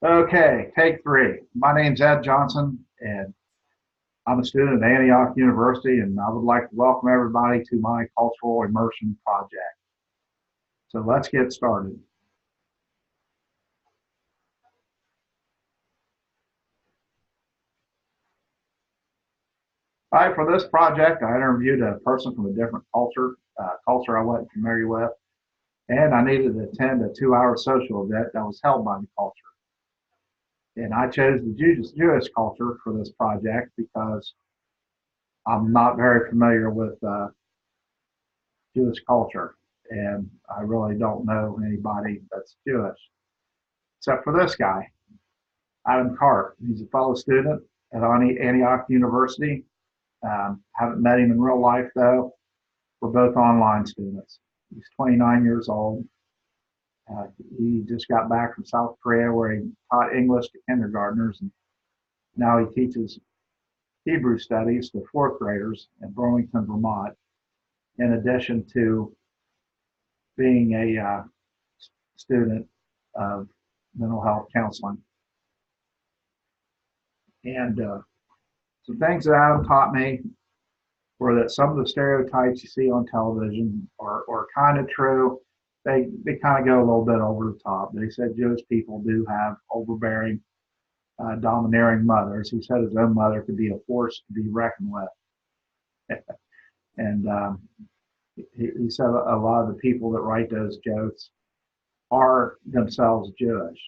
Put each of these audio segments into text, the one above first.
Okay, take three. My name's Ed Johnson, and I'm a student at Antioch University, and I would like to welcome everybody to my cultural immersion project. So let's get started. All right, for this project, I interviewed a person from a different culture I wasn't familiar with, and I needed to attend a 2-hour social event that was held by the culture. And I chose the Jewish culture for this project because I'm not very familiar with Jewish culture, and I really don't know anybody that's Jewish except for this guy, Adam Cart. He's a fellow student at Antioch University. Haven't met him in real life though. We're both online students. He's 29 years old. Uh, he just got back from South Korea where he taught English to kindergartners, and now he teaches Hebrew studies to fourth graders in Burlington, Vermont, in addition to being a student of mental health counseling. And some things that Adam taught me were that some of the stereotypes you see on television are kind of true. They kind of go a little bit over the top. They said Jewish people do have overbearing, domineering mothers. He said his own mother could be a force to be reckoned with. And he said a lot of the people that write those jokes are themselves Jewish.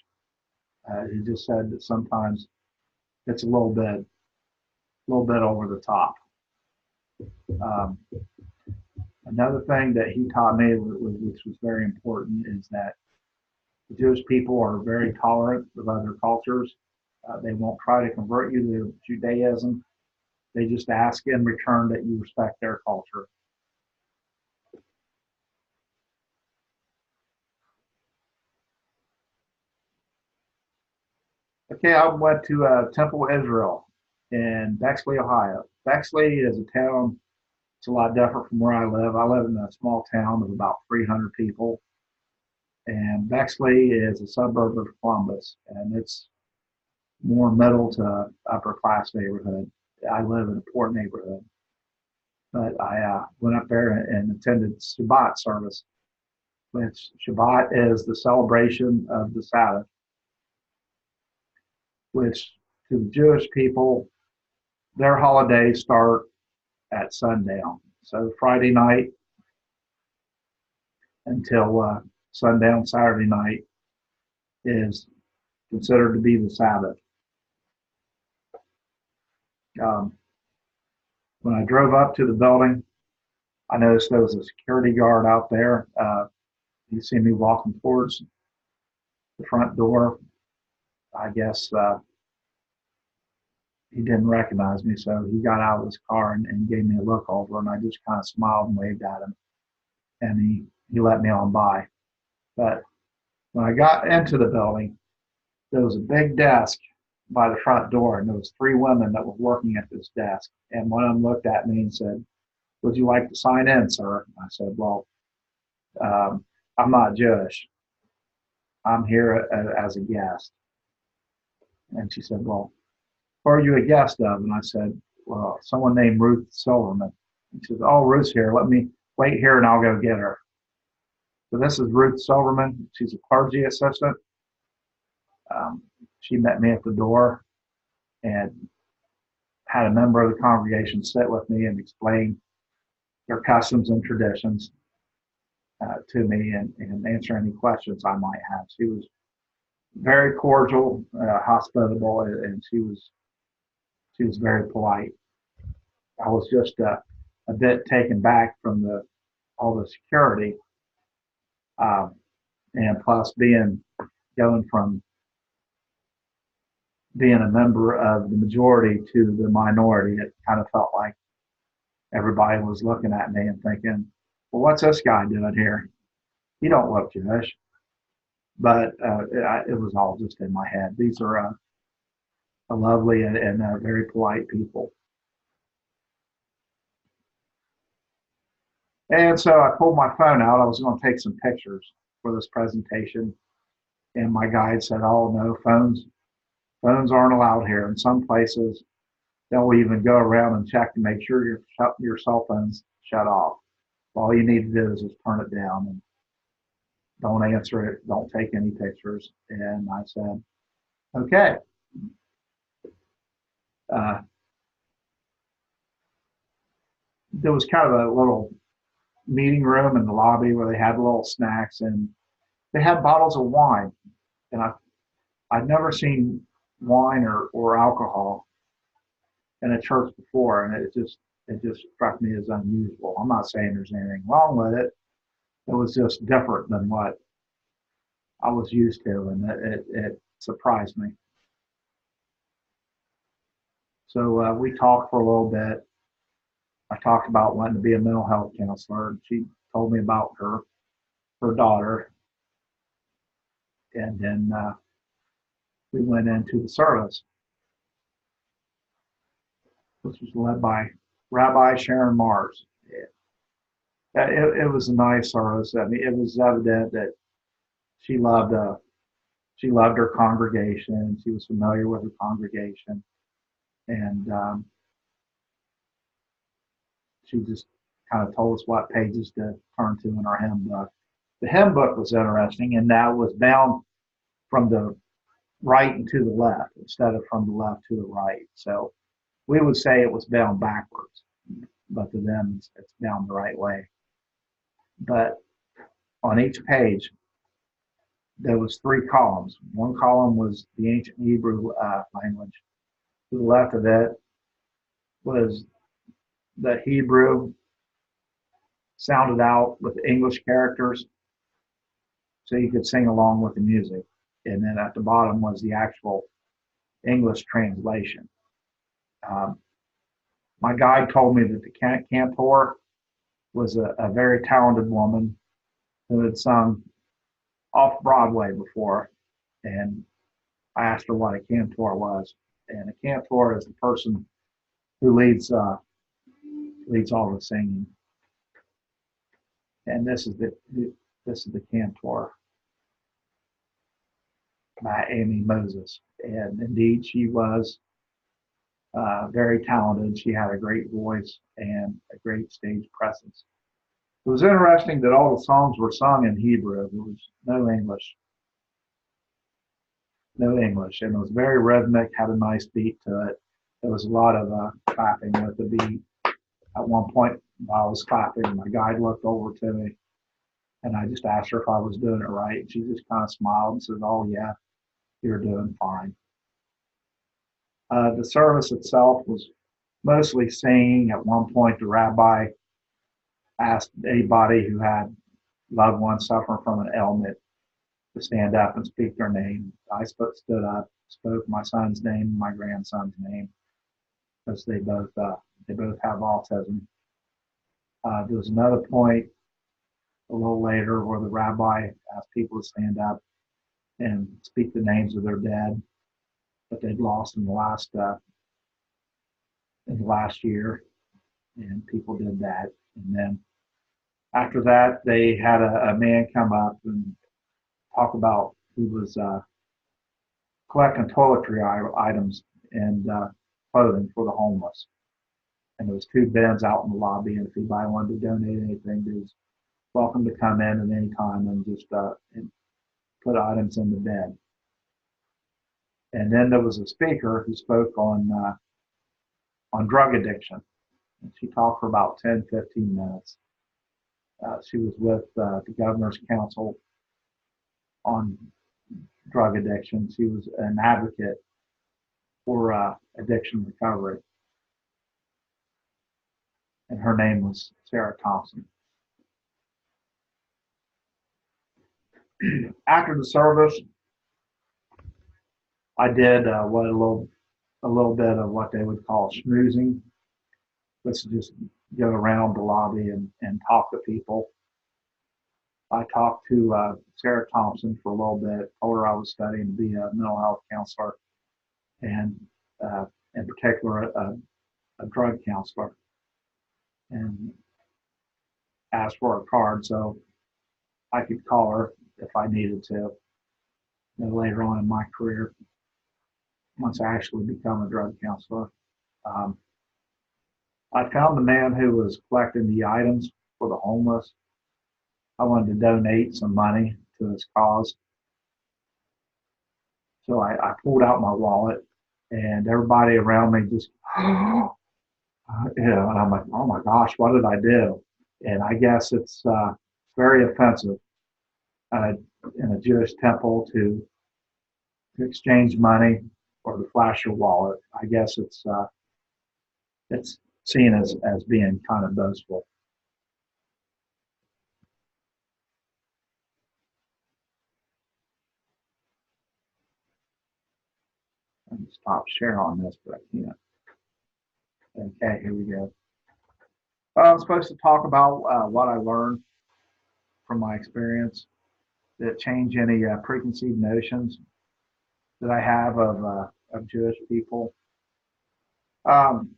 He just said that sometimes it's a little bit over the top. Um, Another thing that he taught me, which was very important, is that the Jewish people are very tolerant of other cultures. They won't try to convert you to Judaism. They just ask in return that you respect their culture. Okay, I went to Temple Israel in Bexley, Ohio. Bexley is a town. It's a lot different from where I live. I live in a small town of about 300 people, and Bexley is a suburb of Columbus, and it's more middle to upper class neighborhood. I live in a poor neighborhood, but I went up there and attended Shabbat service, which Shabbat is the celebration of the Sabbath, which to the Jewish people, their holidays start at sundown. So Friday night until sundown Saturday night is considered to be the Sabbath. Um, when I drove up to the building, I noticed there was a security guard out there. He seen me walking towards the front door. I guess he didn't recognize me, so he got out of his car and gave me a look over, and I just kind of smiled and waved at him, and he let me on by. But when I got into the building, there was a big desk by the front door, and there was three women that were working at this desk, and one of them looked at me and said, "Would you like to sign in, sir?" I said, "Well, I'm not Jewish. I'm here as a guest." And she said, "Well, who are you a guest of?" And I said, "Well, someone named Ruth Silverman." And she said, "Oh, Ruth's here. Let me wait here and I'll go get her." So this is Ruth Silverman. She's a clergy assistant. Um, she met me at the door and had a member of the congregation sit with me and explain their customs and traditions to me and answer any questions I might have. She was very cordial, hospitable, and she was very polite. I was just a bit taken back from all the security, um, and plus going from being a member of the majority to the minority. It kind of felt like everybody was looking at me and thinking, "Well, what's this guy doing here? He don't look Jewish." But it was all just in my head. These are a lovely and very polite people. And so I pulled my phone out. I was going to take some pictures for this presentation. And my guide said, "Oh no, phones aren't allowed here. In some places, they'll even go around and check to make sure your cell phone's shut off. All you need to do is just turn it down and don't answer it, don't take any pictures." And I said, "Okay." Uh, there was kind of a little meeting room in the lobby where they had little snacks, and they had bottles of wine. And I'd never seen wine or alcohol in a church before, and it just struck me as unusual. I'm not saying there's anything wrong with it. It was just different than what I was used to, and it surprised me. So we talked for a little bit. I talked about wanting to be a mental health counselor, and she told me about her daughter, and then we went into the service, which was led by Rabbi Sharon Mars. It was a nice service. I mean, it was evident that she loved uh, she loved her congregation. She was familiar with her congregation, and she just kind of told us what pages to turn to in our hymn book. The hymn book was interesting, and that was bound from the right and to the left instead of from the left to the right. So we would say it was bound backwards, but to them it's bound the right way. But on each page there was three columns. One column was the ancient Hebrew language. To the left of it was the Hebrew sounded out with English characters, so you could sing along with the music. And then at the bottom was the actual English translation. Um, my guide told me that the cantor was a very talented woman who had sung off Broadway before, and I asked her what a cantor was. And a cantor is the person who leads all the singing. And this is the cantor by Amy Moses. And indeed, she was very talented. She had a great voice and a great stage presence. It was interesting that all the songs were sung in Hebrew. There was no English, no English, and it was very rhythmic. Had a nice beat to it. There was a lot of clapping with the beat. At one point, while I was clapping, my guide looked over to me, and I just asked her if I was doing it right. And she just kind of smiled and said, "Oh yeah, you're doing fine." The service itself was mostly singing. At one point, the rabbi asked anybody who had loved ones suffering from an ailment to stand up and speak their name. I stood up, spoke my son's name and my grandson's name, because they both have autism. There was another point a little later where the rabbi asked people to stand up and speak the names of their dead that they'd lost in the last year, and people did that. And then after that, they had a man come up and talk about who was collecting toiletry items and clothing for the homeless. And there was two bins out in the lobby, and if anybody wanted to donate anything, they was welcome to come in at any time and just and put items in the bin. And then there was a speaker who spoke on drug addiction. And she talked for about 10, 15 minutes. She was with the governor's council on drug addiction. She was an advocate for addiction recovery, and her name was Sarah Thompson. After the service, I did what a little bit of what they would call schmoozing. Let's just go around the lobby and talk to people. I talked to Sarah Thompson for a little bit, told her I was studying to be a mental health counselor, and in particular a drug counselor, and asked for a card so I could call her if I needed to. later on in my career, once I actually become a drug counselor. Um, I found the man who was collecting the items for the homeless. I wanted to donate some money to his cause. So I pulled out my wallet, and everybody around me just, and I'm like, oh my gosh, what did I do? And I guess it's very offensive uh, in a Jewish temple to exchange money or to flash your wallet. I guess it's seen as being kind of boastful. I'm gonna stop sharing on this, but I can't. Okay, here we go. I'm supposed to talk about what I learned from my experience that change any preconceived notions that I have of Jewish people. Um,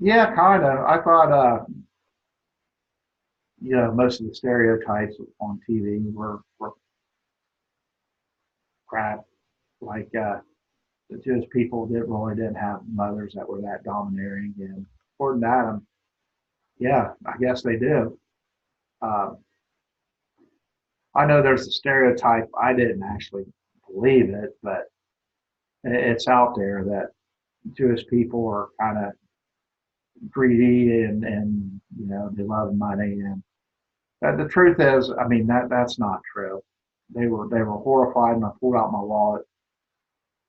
yeah, kind of. I thought, most of the stereotypes on TV were crap. Like the Jewish people didn't have mothers that were that domineering, and according to Adam, yeah, I guess they do. Uh, I know there's a stereotype. I didn't actually believe it, but it's out there that Jewish people are kind of greedy and they love money. And the truth is, I mean that's not true. They were horrified, and I pulled out my wallet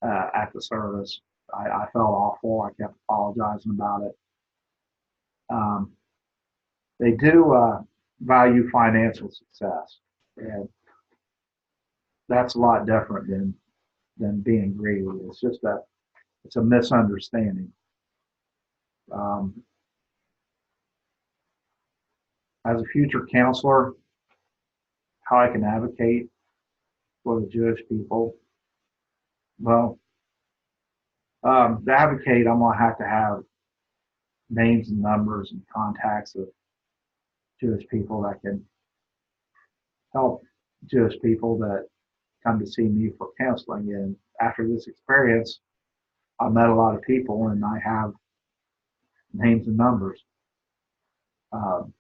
at the service. I felt awful. I kept apologizing about it. Um, they do value financial success, and that's a lot different than being greedy. It's a misunderstanding. Um, as a future counselor, how I can advocate for the Jewish people. Well, to advocate, I'm going to have names and numbers and contacts of Jewish people that can help Jewish people that come to see me for counseling. And after this experience, I met a lot of people, and I have names and numbers. So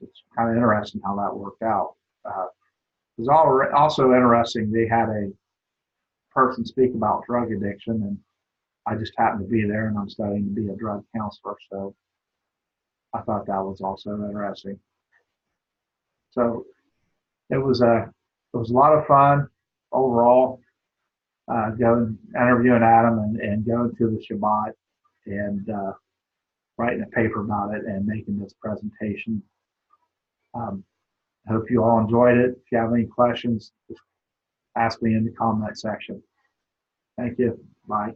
it's kind of interesting how that worked out. It was also interesting. They had a person speak about drug addiction, and I just happened to be there, and I'm studying to be a drug counselor. So I thought that was also interesting. So it was a lot of fun overall. Going interviewing Adam and going to the Shabbat and writing a paper about it and making this presentation. Um, I hope you all enjoyed it. If you have any questions, just ask me in the comment section. Thank you. Bye.